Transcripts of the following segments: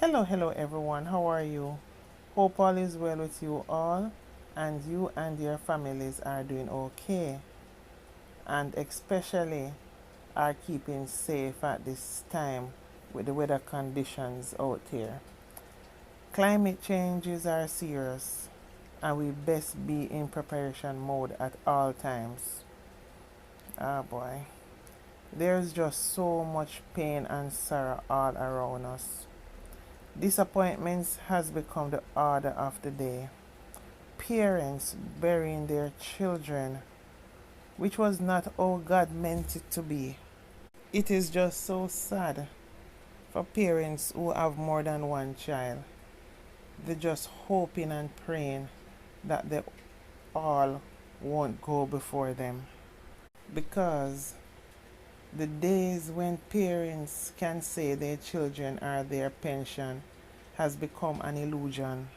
Hello everyone. How are you? Hope all is well with you all and you and your families are doing okay and especially are keeping safe at this time with the weather conditions out here. Climate changes are serious and we best be in preparation mode at all times. Ah boy. There's just so much pain and sorrow all around us. Disappointments has become the order of the day. Parents burying their children, which was not how God meant it to be. It is just so sad for parents who have more than one child. They're just hoping and praying that they all won't go before them. Because the days when parents can say their children are their pension has become an illusion.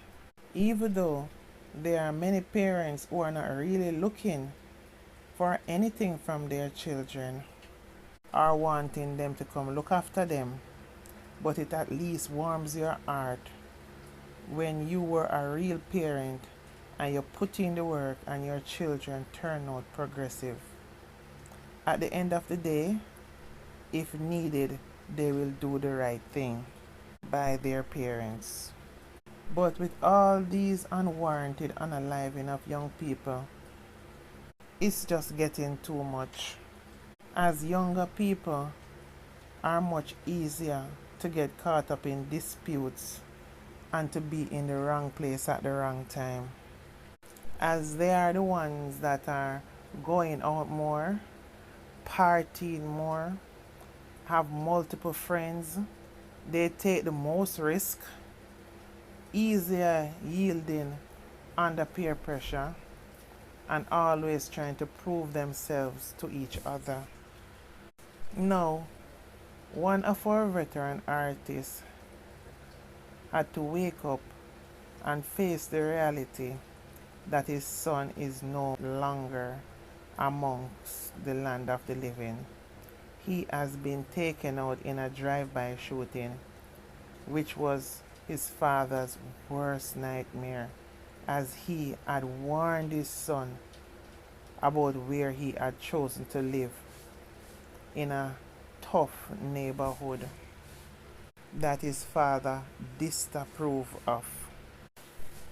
Even though there are many parents who are not really looking for anything from their children or wanting them to come look after them, but it at least warms your heart when you were a real parent and you put in the work and your children turn out progressive. At the end of the day, if needed, they will do the right thing by their parents. But with all these unwarranted unaliving of young people, it's just getting too much. As younger people are much easier to get caught up in disputes and to be in the wrong place at the wrong time. As they are the ones that are going out more, partying more, have multiple friends, they take the most risk, easier yielding under peer pressure, and always trying to prove themselves to each other. Now, one of our veteran artists had to wake up and face the reality that his son is no longer amongst the land of the living. He has been taken out in a drive-by shooting, which was his father's worst nightmare, as he had warned his son about where he had chosen to live in a tough neighborhood that his father disapproved of.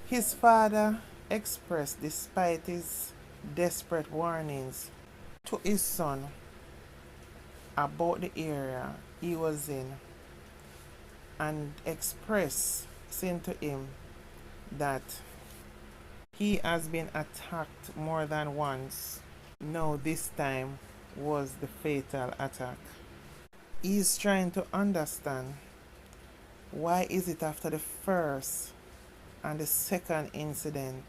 His father expressed, despite his desperate warnings to his son about the area he was in, and expressing to him that he has been attacked more than once. Now this time was the fatal attack. He is trying to understand why is it after the first and the second incident,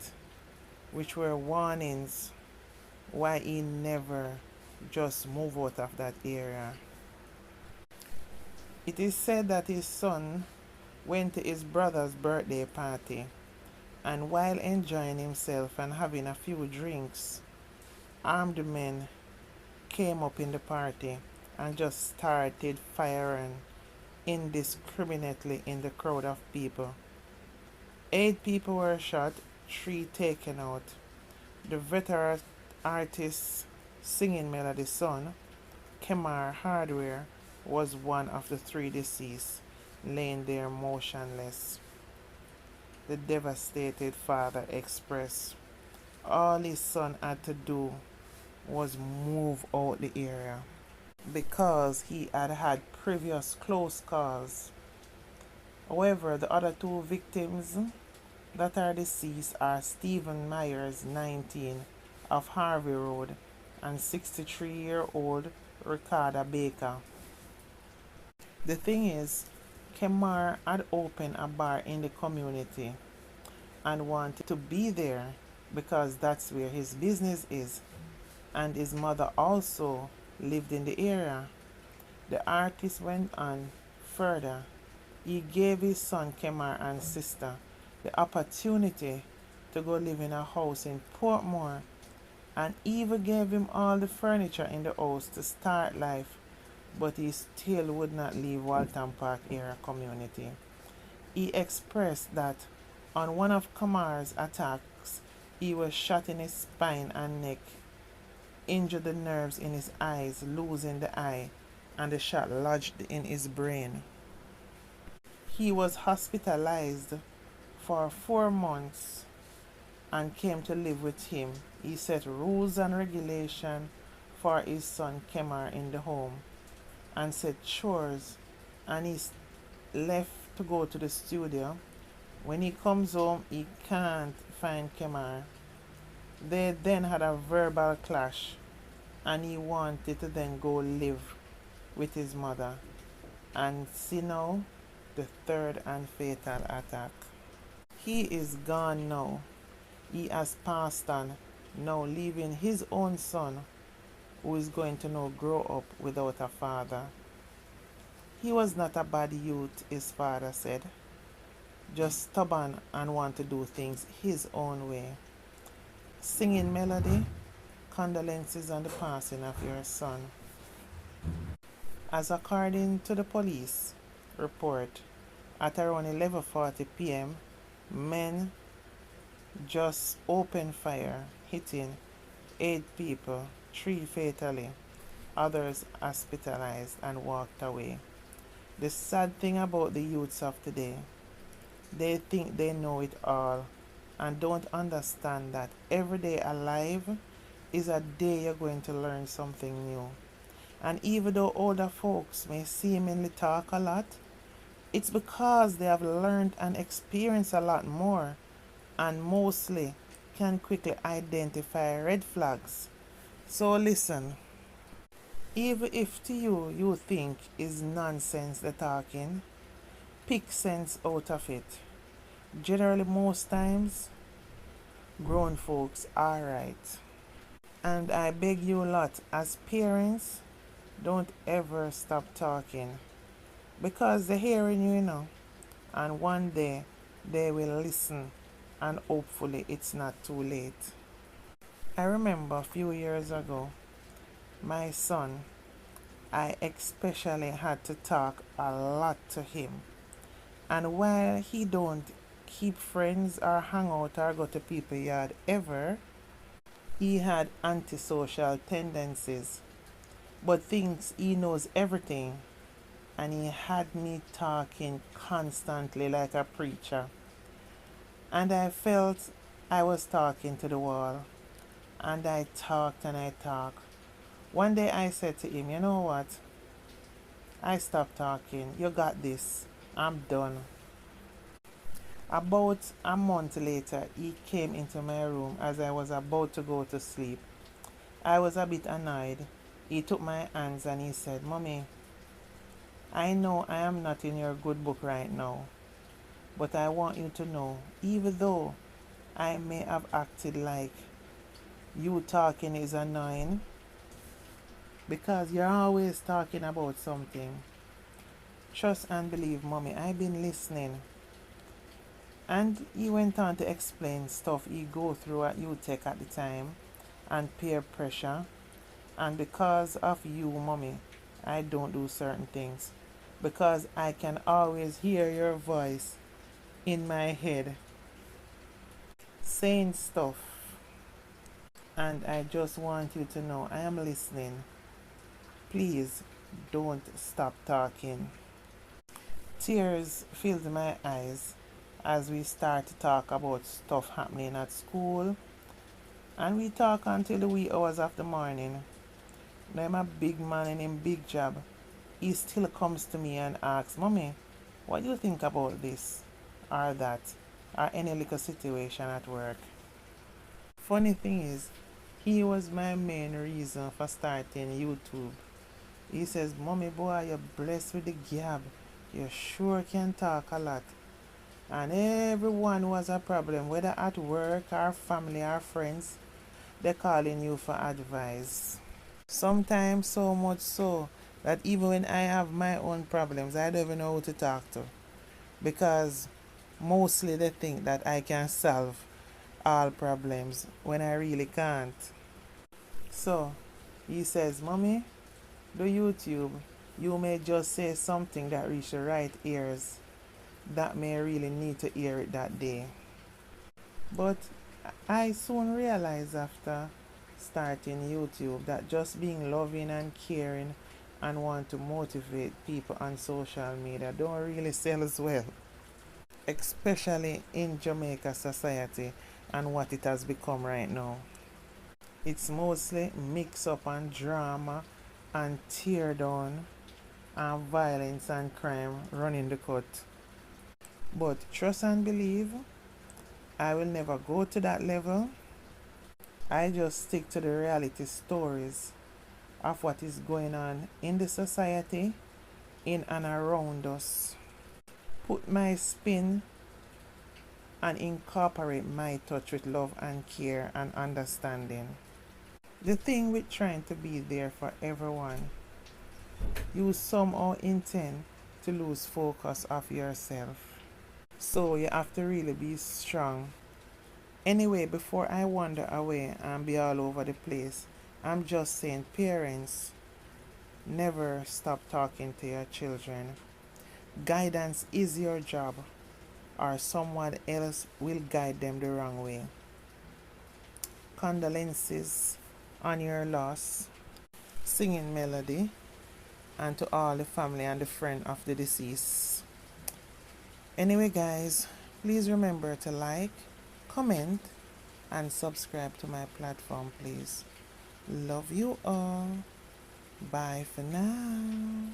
which were warnings, why he never just moved out of that area. It is said that his son went to his brother's birthday party, and while enjoying himself and having a few drinks, armed men came up in the party and just started firing indiscriminately in the crowd of people. 8 people were shot, 3 taken out. The veteran artist's singing melody son, Kemar Hardware, was one of the 3 deceased, laying there motionless. The devastated father expressed all his son had to do was move out the area because he had had previous close calls. However, the other 2 victims that are deceased are Stephen Myers, 19, of Harvey Road, and 63-year-old Ricarda Baker. The thing is, Kemar had opened a bar in the community and wanted to be there because that's where his business is, and his mother also lived in the area. The artist went on further. He gave his son Kemar and sister the opportunity to go live in a house in Portmore, and even gave him all the furniture in the house to start life, but he still would not leave Walton Park area community. He expressed that on one of Kamar's attacks, he was shot in his spine and neck, injured the nerves in his eyes, losing the eye, and the shot lodged in his brain. He was hospitalized for 4 months and came to live with him. He set rules and regulations for his son Kemar in the home and set chores, and he left to go to the studio. When he comes home, he can't find Kemar. They then had a verbal clash, and he wanted to then go live with his mother. And see now, the third and fatal attack. He is gone now. He has passed on, now leaving his own son, who is going to now grow up without a father. He was not a bad youth, his father said, just stubborn and want to do things his own way. Singing melody, condolences on the passing of your son. As according to the police report, at around 11:40 p.m., men just opened fire, hitting 8 people, 3 fatally, others hospitalized, and walked away. The sad thing about the youths of today, they think they know it all and don't understand that every day alive is a day you're going to learn something new. And even though older folks may seemingly talk a lot, it's because they have learned and experienced a lot more, and mostly can quickly identify red flags. So listen, even if to you you think is nonsense the talking, pick sense out of it. Generally most times, grown folks are right. And I beg you a lot, as parents, don't ever stop talking, because they're hearing you, and one day they will listen, and hopefully it's not too late. I remember a few years ago, my son, I especially had to talk a lot to him. And while he don't keep friends or hang out or go to people's yard ever, he had antisocial tendencies, but thinks he knows everything, and he had me talking constantly like a preacher. And I felt I was talking to the wall, and I talked and I talked. One day I said to him, you know what? I stopped talking. You got this. I'm done. About a month later, he came into my room as I was about to go to sleep. I was a bit annoyed. He took my hands and he said, Mommy, I know I am not in your good book right now, but I want you to know, even though I may have acted like you talking is annoying, because you're always talking about something. Trust and believe, Mommy, I've been listening. And he went on to explain stuff he go through at UTech at the time, and peer pressure. And because of you, Mommy, I don't do certain things, because I can always hear your voice in my head saying stuff. And I just want you to know I am listening. Please don't stop talking. Tears filled my eyes as we start to talk about stuff happening at school, and we talk until the wee hours of the morning. Now I'm a big man in a big job. He still comes to me and asks, Mommy, what do you think about this or that or any little situation at work? Funny thing is, he was my main reason for starting YouTube. He says, Mommy boy, you're blessed with the gab. You sure can talk a lot. And everyone who has a problem, whether at work or family or friends, they're calling you for advice. Sometimes so much so that even when I have my own problems, I don't even know who to talk to, because mostly they think that I can solve all problems when I really can't. So he says, Mommy, do YouTube. You may just say something that reach the right ears. that may really need to hear it that day. But I soon realized after starting YouTube that just being loving and caring and want to motivate people on social media don't really sell as well, especially in Jamaica society and what it has become right now. It's mostly mix up and drama and tear down and violence and crime running the cut. But trust and believe, I will never go to that level. I just stick to the reality stories of what is going on in the society, in and around us. Put my spin and incorporate my touch with love and care and understanding. The thing with trying to be there for everyone, you somehow intend to lose focus of yourself. So you have to really be strong. Anyway, before I wander away and be all over the place, I'm just saying, parents, never stop talking to your children. Guidance is your job, or someone else will guide them the wrong way. Condolences on your loss. Singing melody, and to all the family and the friend of the deceased. Anyway, guys, please remember to like, comment, and subscribe to my platform, please. Love you all. Bye for now.